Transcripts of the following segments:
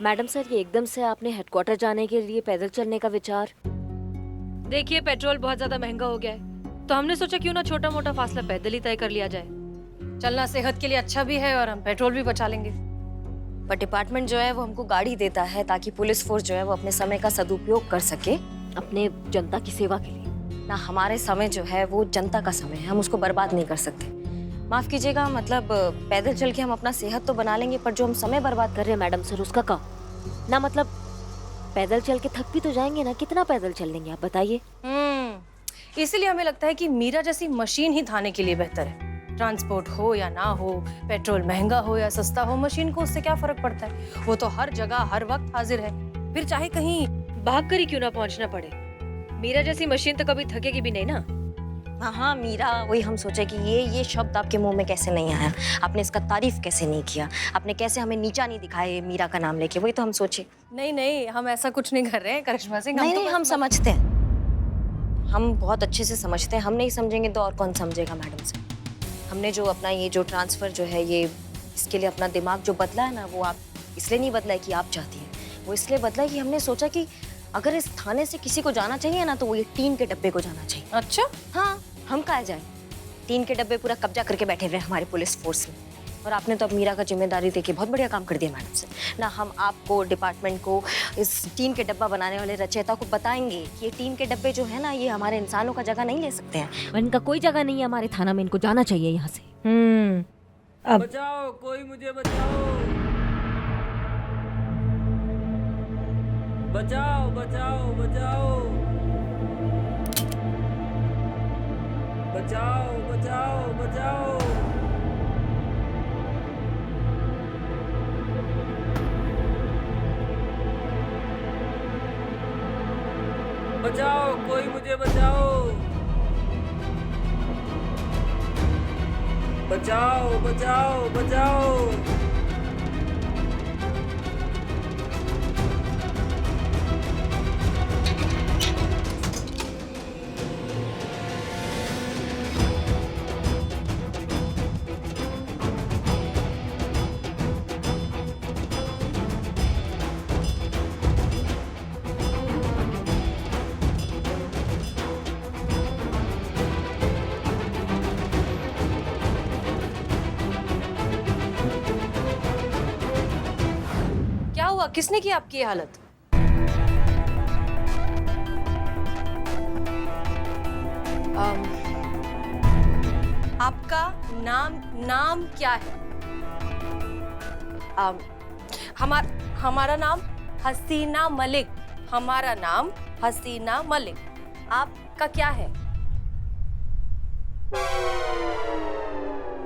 Madam sir, ये एकदम से आपने हेडक्वार्टर जाने के लिए पैदल चलने का विचार? देखिए, पेट्रोल बहुत ज्यादा महंगा हो गया है, तो हमने सोचा क्यों ना छोटा मोटा फासला पैदल ही तय कर लिया जाए। चलना सेहत के लिए अच्छा भी है और हम पेट्रोल भी बचा लेंगे। पर डिपार्टमेंट जो है वो हमको गाड़ी देता है ताकि पुलिस फोर्स जो है वो अपने समय का सदुपयोग कर सके अपने जनता की सेवा के लिए। ना। हमारे समय जो है वो जनता का समय है, हम उसको बर्बाद नहीं कर सकते। माफ कीजिएगा, मतलब पैदल चल के हम अपना सेहत तो बना लेंगे, पर जो हम समय बर्बाद कर रहे हैं मैडम सर, उसका का ना मतलब पैदल चल के थक भी तो जाएंगे ना। कितना पैदल चल लेंगे आप बताइए? इसीलिए हमें लगता है कि मीरा जैसी मशीन ही थाने के लिए बेहतर है। ट्रांसपोर्ट हो या ना हो, पेट्रोल महंगा हो या सस्ता हो, मशीन को उससे क्या फर्क पड़ता है। वो तो हर जगह हर वक्त हाजिर है, फिर चाहे कहीं भाग कर ही क्यों ना पहुंचना पड़े। मीरा जैसी मशीन तो कभी थकेगी भी नहीं ना। हाँ मीरा, वही हम सोचे कि ये शब्द आपके मुंह में कैसे नहीं आया, आपने इसका तारीफ कैसे नहीं किया, आपने कैसे हमें नीचा नहीं दिखाया मीरा का नाम लेके, वही तो हम सोचे। नहीं, हम ऐसा कुछ नहीं कर रहे हैं करिश्मा सिंह। नहीं, हम समझते हैं, हम बहुत अच्छे से समझते हैं। हम नहीं समझेंगे तो और कौन समझेगा मैडम से। हमने जो अपना ये जो ट्रांसफर जो है, ये इसके लिए अपना दिमाग जो बदला है ना, वो आप इसलिए नहीं बदला है कि आप चाहती हैं, वो इसलिए बदला है कि हमने सोचा कि अगर इस थाने से किसी को जाना चाहिए ना, तो वो ये टीन के डब्बे को जाना चाहिए। अच्छा, हाँ, हम कहाँ जाए। टीन के डब्बे पूरा कब्जा करके बैठे हुए हमारे पुलिस फोर्स में, और आपने तो अब मीरा का जिम्मेदारी देके बहुत बढ़िया काम कर दिया मैडम से ना। हम आपको, डिपार्टमेंट को, इस टीन के डब्बा बनाने वाले रचयिता को बताएंगे कि ये टीन के डब्बे जो है ना, ये हमारे इंसानों का जगह नहीं ले सकते हैं। इनका कोई जगह नहीं है हमारे थाना में, इनको जाना चाहिए यहाँ से। अब बचाओ, कोई मुझे बचाओ, बचाओ बचाओ बचाओ, बचाओ बचाओ बचाओ, बचाओ, कोई मुझे बचाओ, बचाओ बचाओ बचाओ। क्या हुआ, किसने की आपकी ये हालत? आपका नाम क्या है? हमारा नाम हसीना मलिक। हमारा नाम हसीना मलिक। आपका क्या है?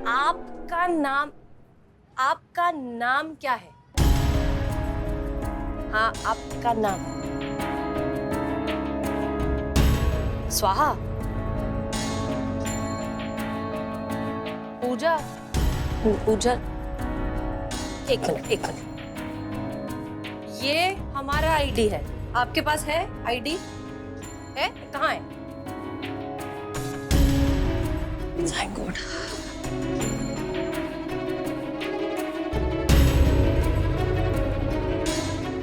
आपका नाम क्या है? हाँ, आपका नाम। स्वाहा, पूजा, पूजा। एक मिनट। ये हमारा आईडी है, आपके पास है आईडी? है? कहाँ है? Thank God.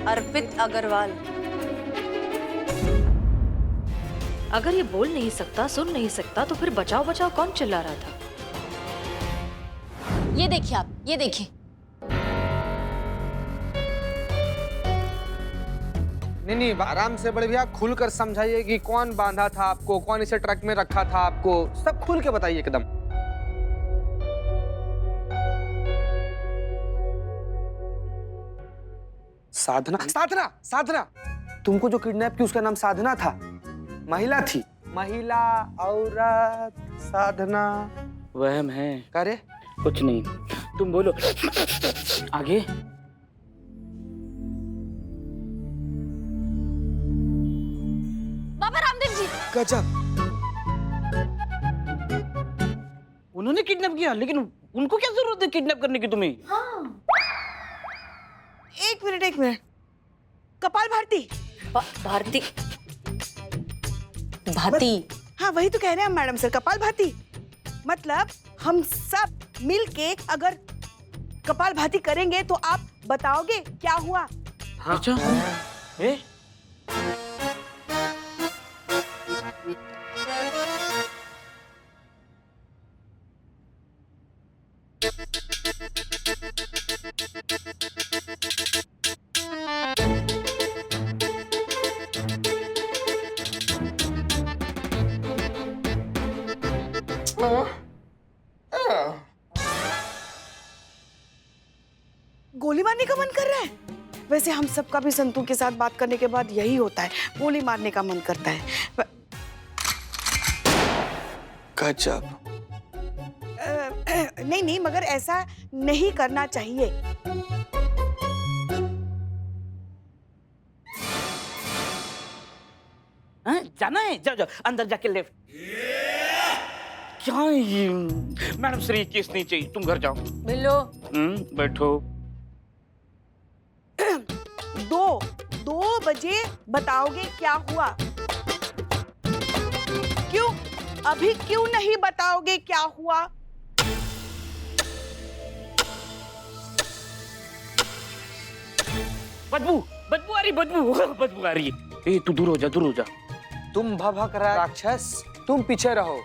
अर्पित अग्रवाल। अगर ये बोल नहीं सकता, सुन नहीं सकता, तो फिर बचाओ बचाओ कौन चिल्ला रहा था? ये देखिए आप, ये देखिए। नहीं, आराम से बड़े भैया, खुल कर समझाइए कि कौन बांधा था आपको, कौन इसे ट्रक में रखा था आपको, सब खुल के बताइए एकदम। साधना, तुमको जो किडनैप की उसका नाम साधना था? महिला थी, महिला, औरत, साधना। वहम है, करे कुछ नहीं, तुम बोलो आगे। बाबा रामदेव जी। गजब, उन्होंने किडनैप किया, लेकिन उनको क्या जरूरत है किडनैप करने की तुम्हें? हाँ। एक मिनट। कपाल भारती। भारती? भाती? हाँ, वही तो कह रहे हैं हम मैडम सर, कपाल भाती। मतलब हम सब मिलके अगर कपाल भाती करेंगे तो आप बताओगे क्या हुआ? अच्छा ए गोली मारने का मन कर रहा है? वैसे हम सबका भी संतू के साथ बात करने के बाद यही होता है, गोली मारने का मन करता है। गजब। नहीं नहीं, मगर ऐसा नहीं करना चाहिए। हाँ, जाना है? जाओ जाओ अंदर जाके लेफ्ट। क्या ये मैडम सर, ये केस नहीं चाहिए, तुम घर जाओ। बिल्लो, बैठो। 2 बजे बताओगे क्या हुआ? क्यों अभी क्यों नहीं बताओगे क्या हुआ? बदबू बदबू आ रही, बदबू आ रही है। ए तू दूर हो जा, दूर हो जा। तुम भभक राक्षस, तुम पीछे रहो।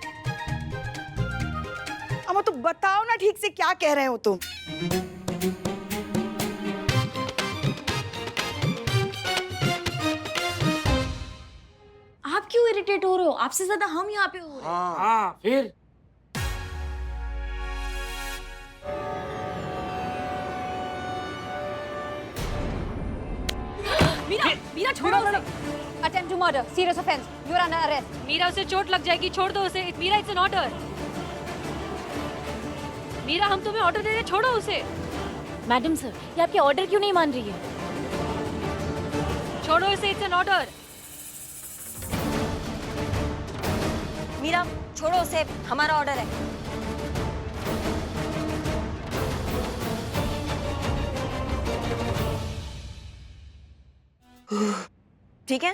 अम्मा तो बताओ ना ठीक से क्या कह रहे हो तुम? आप क्यों इरिटेट हो रहे हो? आपसे ज्यादा हम यहाँ पे हो रहे हैं। हाँ फिर मीरा छोड़ो उसे। Attempt to murder, serious offense. You are under arrest. Meera, उसे चोट लग जाएगी, छोड़ दो उसे। Meera, it's an order. Meera, हम तुम्हें ऑर्डर दे रहे, छोड़ो उसे। मैडम सर, ये आपके ऑर्डर क्यों नहीं मान रही है? छोड़ो इसे, इट्स एन ऑर्डर। मीरा छोड़ो उसे, हमारा ऑर्डर है। ठीक है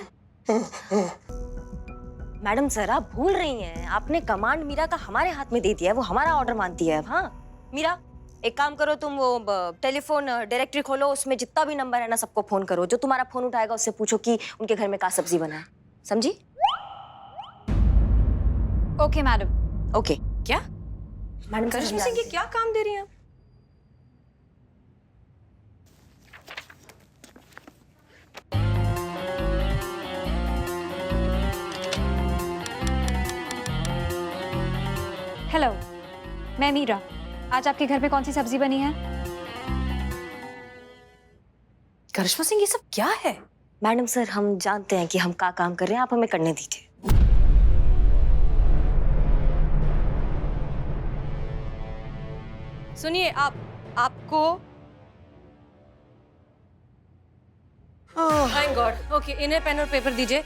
मैडम सर, आप भूल रही हैं, आपने कमांड मीरा का हमारे हाथ में दे दिया है, वो हमारा ऑर्डर मानती है अब। हाँ मीरा, एक काम करो, तुम वो टेलीफोन डायरेक्टरी खोलो, उसमें जितना भी नंबर है ना सबको फोन करो। जो तुम्हारा फोन उठाएगा उससे पूछो कि उनके घर में क्या सब्जी बना है। समझी? Okay, madam. ओके। क्या? मैडम करिश्मा सिंह, ये क्या काम दे रही हैं आप? Hello, मैं मीरा। आज आपके घर पे कौन सी सब्जी बनी है? करिश्मा सिंह, ये सब क्या है? मैडम सर, हम जानते हैं कि हम क्या काम कर रहे हैं, आप हमें करने दीजिए। सुनिए, आपको थैंक गॉड। ओके, इन्हें पेन और पेपर दीजिए।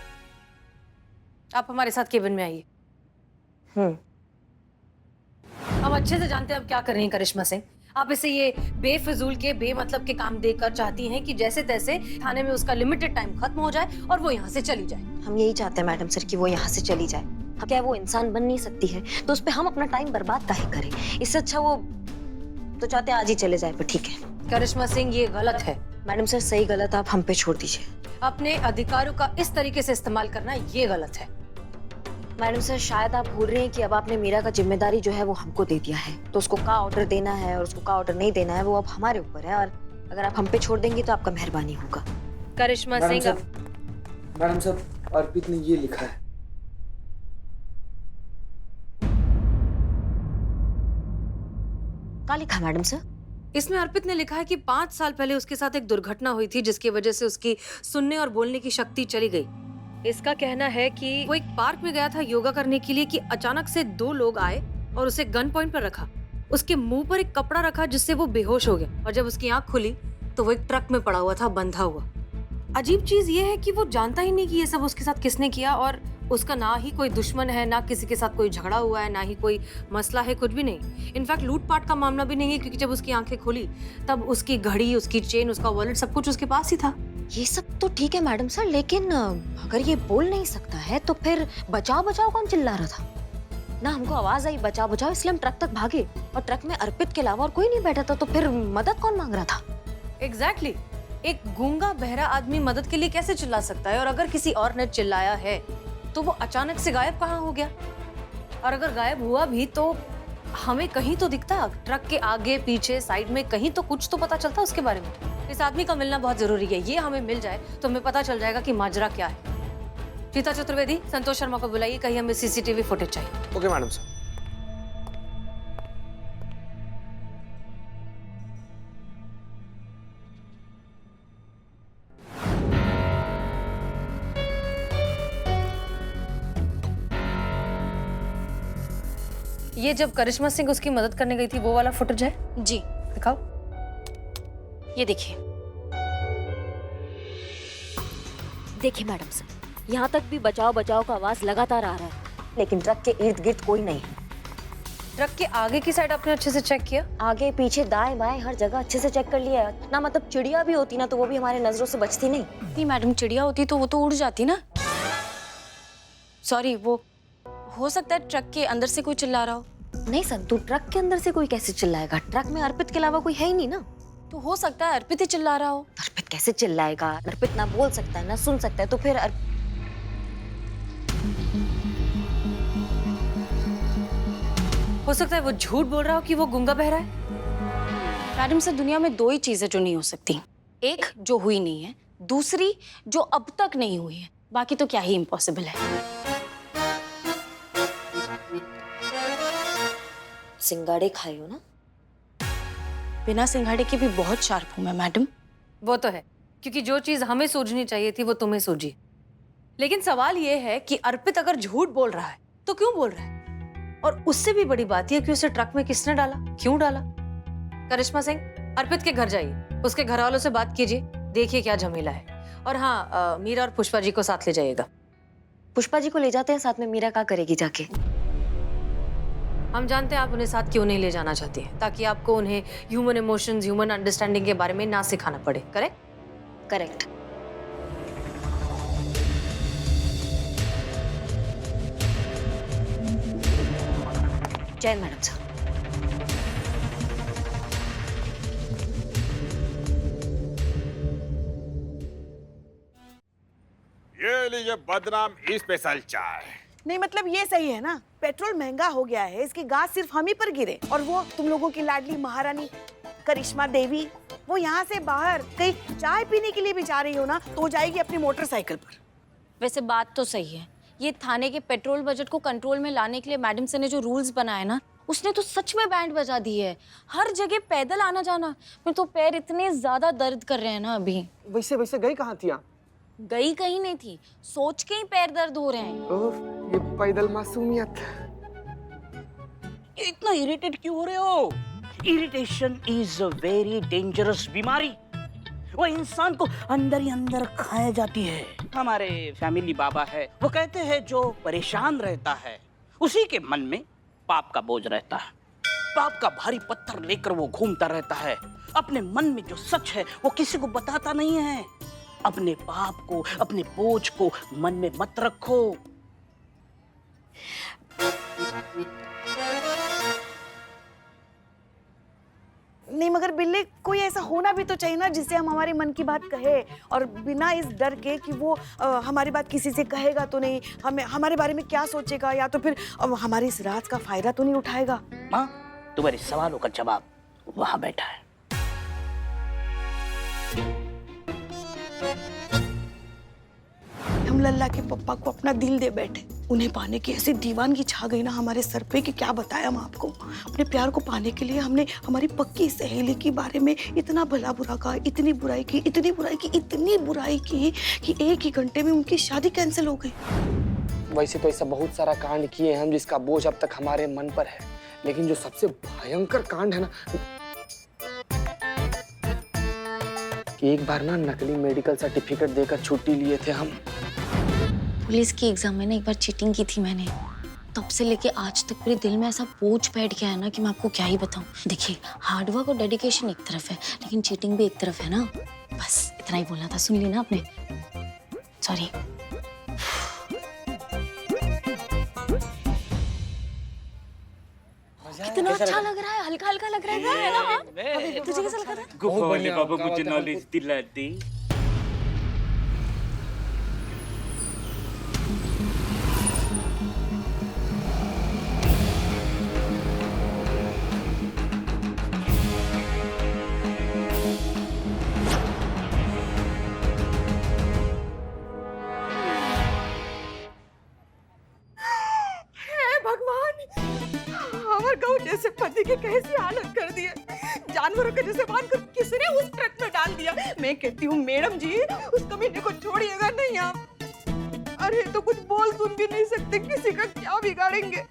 आप हमारे साथ केबिन में आइए। हम अच्छे से जानते हैं आप क्या कर रही हैं करिश्मा सिंह। आप इसे ये बेफिजूल के बेमतलब के काम देकर चाहती हैं कि जैसे तैसे थाने में उसका लिमिटेड टाइम खत्म हो जाए और वो यहाँ से चली जाए। हम यही चाहते हैं मैडम सर कि वो यहाँ से चली जाए। क्या वो इंसान बन नहीं सकती है तो उस पे हम अपना टाइम बर्बाद काहे करें? इससे अच्छा वो तो चाहते हैं आज ही चले जाए, पर ठीक है। करिश्मा सिंह, ये गलत है। मैडम सर, सही गलत आप हम पे छोड़ दीजिए। अपने अधिकारों का इस तरीके से इस्तेमाल करना ये गलत है। मैडम सर, शायद आप भूल रही हैं कि अब आपने मीरा का जिम्मेदारी जो है वो हमको दे दिया है, तो उसको का ऑर्डर देना है और उसको का ऑर्डर नहीं देना है वो अब हमारे ऊपर है। और अगर आप हम पे छोड़ देंगी तो आपका मेहरबानी होगा। करिश्मा सिंह, मैडम साहब, अर्पित ने ये लिखा है। क्या लिखा मैडम सर? इसमें अर्पित ने लिखा है कि 5 साल पहले उसके साथ एक दुर्घटना हुई थी जिसकी वजह से उसकी सुनने और बोलने की शक्ति चली गई। इसका कहना है कि वो एक पार्क में गया था योगा करने के लिए कि अचानक से 2 लोग आए और उसे गन पॉइंट पर रखा। उसके मुंह पर एक कपड़ा रखा जिससे वो बेहोश हो गया और जब उसकी आंख खुली तो वो एक ट्रक में पड़ा हुआ था, बंधा हुआ। अजीब चीज ये है कि वो जानता ही नहीं कि ये सब उसके साथ किसने किया और उसका ना ही कोई दुश्मन है, ना किसी के साथ कोई झगड़ा हुआ है, ना ही कोई मसला है, कुछ भी नहीं। इनफैक्ट लूटपाट का मामला भी नहीं है क्योंकि जब उसकी आंखें खुली तब उसकी घड़ी, उसकी चेन, उसका वॉलेट सब कुछ उसके पास ही था। ये सब तो ठीक है मैडम सर, लेकिन अगर ये बोल नहीं सकता है तो फिर बचाओ बचाओ कौन चिल्ला रहा था? ना हमको आवाज आई बचाओ बचाओ, इसलिए हम ट्रक तक भागे और ट्रक में अर्पित के अलावा और कोई नहीं बैठा था, तो फिर मदद कौन मांग रहा था? एग्जैक्टली। एक गूंगा बहरा आदमी मदद के लिए कैसे चिल्ला सकता है? और अगर किसी और ने चिल्लाया है तो वो अचानक से गायब कहाँ हो गया? और अगर गायब हुआ भी तो हमें कहीं तो दिखता, ट्रक के आगे पीछे साइड में कहीं तो कुछ तो पता चलता उसके बारे में। इस आदमी का मिलना बहुत जरूरी है। ये हमें मिल जाए तो हमें पता चल जाएगा कि माजरा क्या है। रीता चतुर्वेदी, संतोष शर्मा को बुलाइए, कहीं हमें सीसीटीवी फुटेज चाहिए। ओके मैडम साहब। ये जब करिश्मा सिंह उसकी मदद करने गई थी वो वाला फुटेज है? जी, दिखाओ। ये देखिए। देखिए मैडम साहब, यहाँ तक भी बचाओ बचाओ का आवाज लगातार आ रहा है, लेकिन ट्रक के इर्द गिर्द कोई नहीं है। ट्रक के आगे की साइड आपने अच्छे से चेक किया? आगे पीछे दाएं बाएं हर जगह अच्छे से चेक कर लिया है ना। मतलब चिड़िया भी होती ना तो वो भी हमारे नजरों से बचती नहीं। नहीं मैडम, चिड़िया होती तो वो तो उड़ जाती ना। सॉरी, वो हो सकता है ट्रक के अंदर से कोई चिल्ला रहा हो। नहीं संतू, ट्रक के अंदर से कोई कैसे चिल्लाएगा? ट्रक में अर्पित के अलावा कोई है ही नहीं ना। तो हो सकता है अर्पित ही चिल्ला रहा हो। अर्पित कैसे चिल्लाएगा? अर्पित ना बोल सकता है ना सुन सकता है, तो फिर हो सकता है वो झूठ बोल रहा हो कि वो गूंगा बहरा है। मैडम सर, दुनिया में दो ही चीजें जो नहीं हो सकती, एक जो हुई नहीं है, दूसरी जो अब तक नहीं हुई है। बाकी तो क्या ही इम्पॉसिबल है। सिंगाड़े खाए हो ना? बिना सिंघाड़े के भी बहुत शार्प हूं मैं मैडम। वो तो है, क्योंकि जो चीज हमें सूझनी चाहिए थी वो तुम्हें सूझी। लेकिन सवाल ये है कि अर्पित अगर झूठ बोल रहा है तो क्यों बोल रहा है? और उससे भी बड़ी बात यह कि उसे ट्रक में किसने डाला, क्यों डाला? करिश्मा सिंह, अर्पित के घर जाइए, उसके घर वालों से बात कीजिए, देखिए क्या झमेला है। और हाँ, मीरा और पुष्पा जी को साथ ले जाइएगा। पुष्पा जी को ले जाते हैं साथ में, मीरा क्या करेगी जाके? हम जानते हैं आप उन्हें साथ क्यों नहीं ले जाना चाहती हैं, ताकि आपको उन्हें ह्यूमन इमोशंस, ह्यूमन अंडरस्टैंडिंग के बारे में ना सिखाना पड़े। करेक्ट? करेक्ट। जय मैडम साहब। ये लीजिए बदनाम स्पेशल चाय। नहीं मतलब ये सही है ना, पेट्रोल महंगा हो गया है, इसकी गाज सिर्फ हम ही पर गिरे। और वो तुम लोगों की लाडली महारानी करिश्मा देवी, वो यहाँ से बाहर कहीं चाय पीने के लिए भी जा रही हो ना तो जाएगी अपनी मोटरसाइकिल पर। वैसे बात तो सही है, ये थाने के पेट्रोल बजट को कंट्रोल में लाने के लिए मैडम सर ने जो रूल्स बनाए ना, उसने तो सच में बैंड बजा दी है। हर जगह पैदल आना जाना, मेरे तो पैर इतने ज्यादा दर्द कर रहे हैं ना अभी। वैसे गई कहाँ थी आप? गई कहीं नहीं थी, सोच के ही पैर दर्द हो रहे हैं। ओह, ये पैदल मासूमियत। ये इतना इरिटेट क्यों हो रहे हो? Irritation is a very dangerous बीमारी। वो इंसान को अंदर ही अंदर खाया जाती है। हमारे फैमिली बाबा है, वो कहते हैं जो परेशान रहता है उसी के मन में पाप का बोझ रहता है। पाप का भारी पत्थर लेकर वो घूमता रहता है। अपने मन में जो सच है वो किसी को बताता नहीं है। अपने पाप को, अपने बोझ को मन में मत रखो। नहीं मगर बिल्ले, कोई ऐसा होना भी तो चाहिए ना जिससे हम हमारे मन की बात कहे, और बिना इस डर के कि वो हमारी बात किसी से कहेगा तो नहीं, हमें हमारे बारे में क्या सोचेगा, या तो फिर हमारी इस राज का फायदा तो नहीं उठाएगा। माँ, तुम्हारे सवालों का जवाब वहां बैठा है। हम लल्ला के पप्पा को अपना दिल दे बैठे, उन्हें पाने की ऐसी दीवानगी छा गई ना हमारे सर पे कि क्या बताएं हम आपको। अपने प्यार को पाने के लिए हमने हमारी पक्की सहेली के बारे में इतना भला बुरा कहा, इतनी बुराई की, इतनी बुराई की, इतनी बुराई की कि एक ही घंटे में उनकी शादी कैंसिल हो गई। वैसे तो ऐसा बहुत सारा कांड किए हम जिसका बोझ अब तक हमारे मन पर है, लेकिन जो सबसे भयंकर कांड है ना, कि एक बार ना नकली मेडिकल सर्टिफिकेट देकर छुट्टी लिए थे हम। पुलिस की एग्जाम में ना एक बार चीटिंग की थी मैंने, तब से लेके आज तक मेरे दिल में ऐसा बोझ बैठ गया है ना कि मैं आपको क्या ही बताऊं। देखिए, हार्डवर्क और डेडिकेशन एक तरफ है, लेकिन चीटिंग भी एक तरफ है ना। बस इतना ही बोलना था, सुन ली ना आपने? सॉरी। कितना अच्छा लग रहा है, हल्का हल्का लग रहा है ना? हाँ? तुझे कैसा लग रहा है? गुफा वाले बढ़िया, बाबा क्या मुझे बात है, नॉलेज दिला दी। भगवान, हमारे गाँव जैसे पति के कैसी हालत कर दी है। जानवरों के जैसे बांध कर किसने उस ट्रक में डाल दिया। मैं कहती हूँ मैडम जी, उस कमीने को छोड़िएगा नहीं आप। अरे तो कुछ बोल सुन भी नहीं सकते, किसी का क्या बिगाड़ेंगे।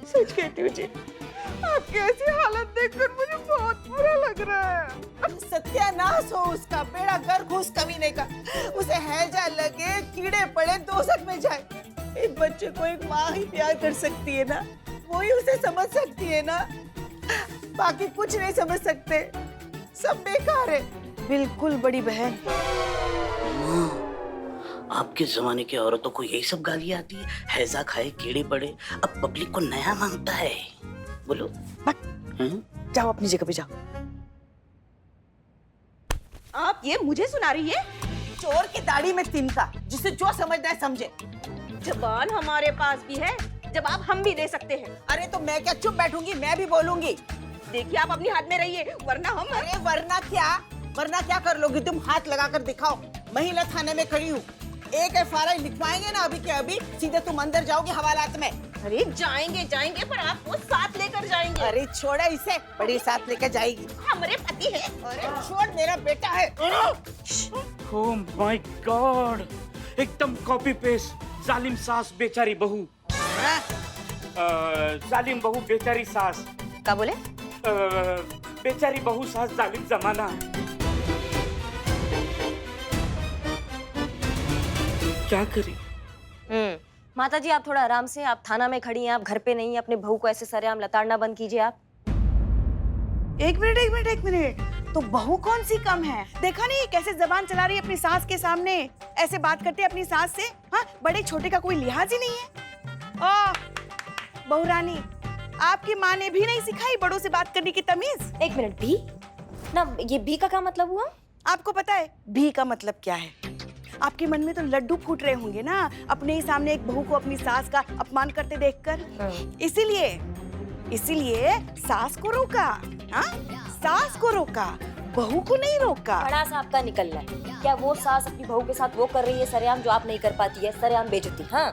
सच कहती हूँ जी, आपकी ऐसी हालत देखकर मुझे बहुत बुरा लग रहा है। सत्यानाश हो उसका, बेड़ा गर्क हो उस कमीने का। उसे हैजा लगे, कीड़े पड़े, दोजख में जाए। एक बच्चे को एक माँ ही प्यार कर सकती है ना, वो ही उसे समझ सकती है ना। बाकी कुछ नहीं समझ सकते, सब बेकार है। बिल्कुल बड़ी बहन। आपके जमाने की औरतों को यही सब गालियां आती है, हैजा खाए कीड़े पड़े। अब पब्लिक को नया मांगता है। बोलो। जाओ अपनी जगह पे जाओ। आप ये मुझे सुना रही है? चोर की दाढ़ी में तिनका, जिसे जो समझना है समझे। जबान हमारे पास भी है, जवाब हम भी दे सकते हैं। अरे तो मैं क्या चुप बैठूंगी? मैं भी बोलूंगी। देखिए आप अपनी हाथ में रहिए, वरना हम। अरे वरना क्या कर लोगी तुम? हाथ लगा कर दिखाओ। महिला थाने में खड़ी हूँ, एक FIR लिखवाएंगे ना अभी के अभी, सीधे तुम अंदर जाओगे हवालात में। अरे जाएंगे पर आपको साथ लेकर जाएंगे। अरे छोड़ा इसे, बड़ी साथ लेकर जाएगी। हमारे पति है। अरे छोड़, मेरा बेटा है। ओह माय गॉड, एकदम कॉपी पेस्ट। जालिम सास बेचारी बहू। जालिम बहू बेचारी सास। क्या बोले? बेचारी बहू सास जालिम जमाना। क्या करी? माता जी आप थोड़ा आराम से, आप थाना में खड़ी हैं, आप घर पे नहीं हैं, अपने बहू को ऐसे सरेआम लताड़ना बंद कीजिए आप। एक मिनट। तो बहू कौन सी कम है? देखा नहीं कैसे जबान चला रही है अपनी सास के सामने, ऐसे बात करते अपनी सास से। हाँ, बड़े छोटे का कोई लिहाज ही नहीं है। ओ बहू रानी, आपकी माँ ने भी नहीं सिखाई बड़ों से बात करने की तमीज? एक मिनट, भी ना, ये भी का क्या मतलब हुआ? आपको पता है भी का मतलब क्या है? आपके मन में तो लड्डू फूट रहे होंगे ना, अपने ही सामने एक बहू को अपनी सास का अपमान करते देखकर। इसीलिए सास को रोका। हाँ, सास को रोका, बहू को नहीं रोका। बड़ा सा आपका निकल रहा है। क्या वो सास अपनी बहू के साथ वो कर रही है सरेआम जो आप नहीं कर पाती है, सरेआम बेइज्जती? हाँ,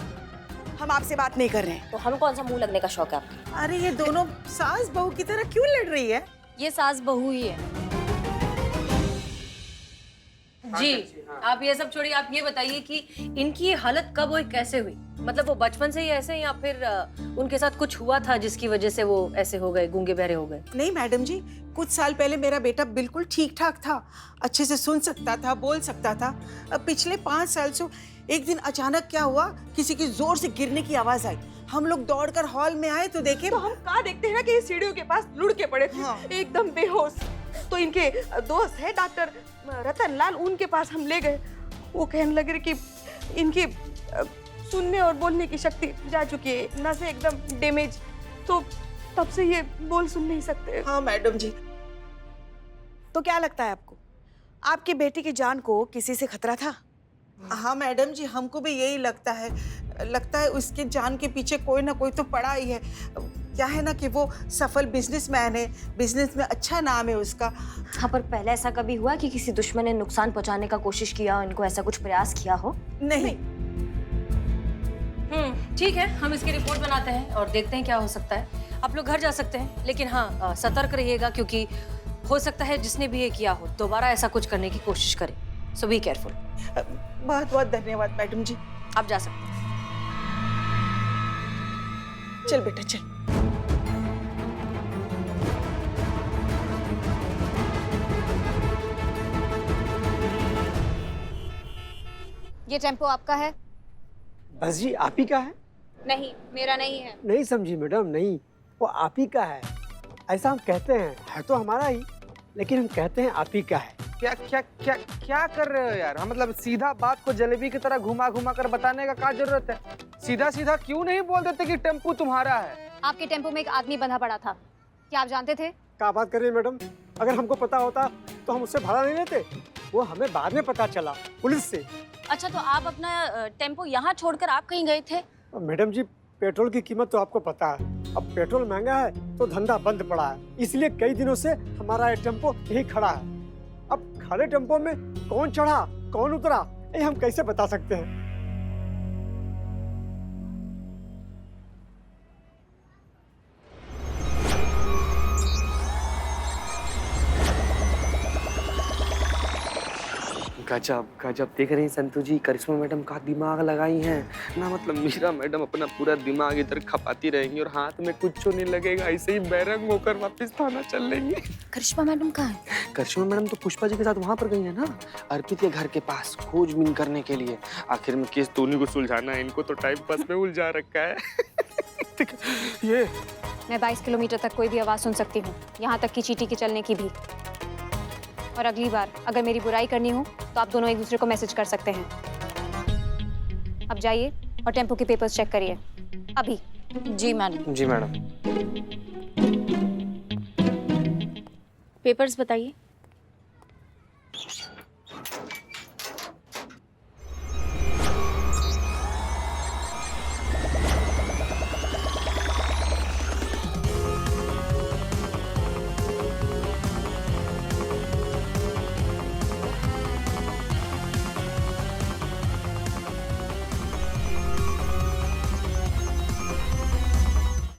हम आपसे बात नहीं कर रहे हैं। तो हम कौन सा मुंह लगने का शौक है आपका? अरे ये दोनों सास बहू की तरह क्यों लड़ रही है? ये सास बहू ही है जी। आप ये सब छोड़िए, आप ये बताइए कि इनकी ये हालत कब हुई, कैसे हुई? मतलब वो बचपन से ही ऐसे, या फिर उनके साथ कुछ हुआ था जिसकी वजह से वो ऐसे हो गए, गूंगे बहरे हो गए? नहीं मैडम जी, कुछ साल पहले मेरा बेटा बिल्कुल ठीक ठाक था, अच्छे से सुन सकता था, बोल सकता था। अब पिछले 5 साल से एक दिन अचानक क्या हुआ, किसी की जोर से गिरने की आवाज आई। हम लोग दौड़कर हॉल में आए तो देखे, तो हम कहाँ देखते हैं ना कि ये सीढ़ियों के पास लुढ़के पड़े थे। हाँ। एकदम बेहोश। तो इनके दोस्त है डॉक्टर रतनलाल, उनके पास हम ले गए। वो कहने लगे कि इनकी सुनने और बोलने की शक्ति जा चुकी है, नसें एकदम डैमेज, तो तब से ये बोल सुन नहीं सकते। हाँ मैडम जी। तो क्या लगता है आपको, आपकी बेटी की जान को किसी से खतरा था? हाँ मैडम जी, हमको भी यही लगता है उसके जान के पीछे कोई ना कोई तो पड़ा ही है। क्या है ना कि वो सफल बिजनेसमैन है, बिजनेस में अच्छा नाम है उसका। हाँ, पर पहले ऐसा कभी हुआ कि किसी दुश्मन ने नुकसान पहुंचाने का कोशिश किया हो, इनको ऐसा कुछ प्रयास किया हो? नहीं। ठीक है, हम इसकी रिपोर्ट बनाते हैं और देखते हैं क्या हो सकता है। आप लोग घर जा सकते हैं, लेकिन हाँ सतर्क रहिएगा, क्योंकि हो सकता है जिसने भी ये किया हो दोबारा ऐसा कुछ करने की कोशिश करे। सो बी केयरफुल। बहुत बहुत धन्यवाद मैडम जी। आप जा सकते हैं। चल बेटा चल। ये टेम्पो आपका है? बस जी आप ही का है? नहीं, मेरा नहीं है। नहीं समझी मैडम, नहीं, वो आप ही का है। ऐसा हम कहते हैं, है तो हमारा ही, लेकिन हम कहते हैं आप ही का है। क्या क्या क्या क्या कर रहे हो यार? हम मतलब सीधा बात को जलेबी की तरह घुमा घुमा कर बताने का क्या जरूरत है? सीधा सीधा क्यों नहीं बोल देते कि टेम्पू तुम्हारा है? आपके टेम्पो में एक आदमी बंधा पड़ा था, क्या आप जानते थे? क्या बात कर रही है मैडम? अगर हमको पता होता तो हम उससे भाड़ा नहीं लेते। वो हमें बाद में पता चला पुलिस से। अच्छा, तो आप अपना टेम्पो यहाँ छोड़कर आप कहीं गए थे? मैडम जी, पेट्रोल की कीमत तो आपको पता है। अब पेट्रोल महंगा है तो धंधा बंद पड़ा है, इसलिए कई दिनों से हमारा ये टेम्पो यही खड़ा है। अब खड़े टेम्पो में कौन चढ़ा कौन उतरा ये हम कैसे बता सकते हैं? गजब गजब, देख रही हैं संतू जी, करिश्मा मैडम का दिमाग लगाई हैं ना। मतलब मीरा मैडम अपना पूरा दिमाग इधर खपाती रहेंगी और हाथ में कुछ नहीं लगेगा, ऐसे ही बैरंग होकर वापस थाना चल लेंगे। करिश्मा मैडम कहाँ है? करिश्मा मैडम तो पुष्पा जी के साथ वहां पर गई है ना, अर्पित के घर के पास खोजबीन करने के लिए। आखिर में केस तो उन्हीं को सुलझाना है, इनको तो टाइम पास में उलझा रखा है। ये मैं 22 किलोमीटर तक कोई भी आवाज़ सुन सकती हूँ, यहाँ तक कि चींटी के चलने की भी। और अगली बार अगर मेरी बुराई करनी हो तो आप दोनों एक दूसरे को मैसेज कर सकते हैं। अब जाइए और टेम्पो के पेपर्स चेक करिए अभी। जी मैडम। जी मैडम। पेपर्स बताइए।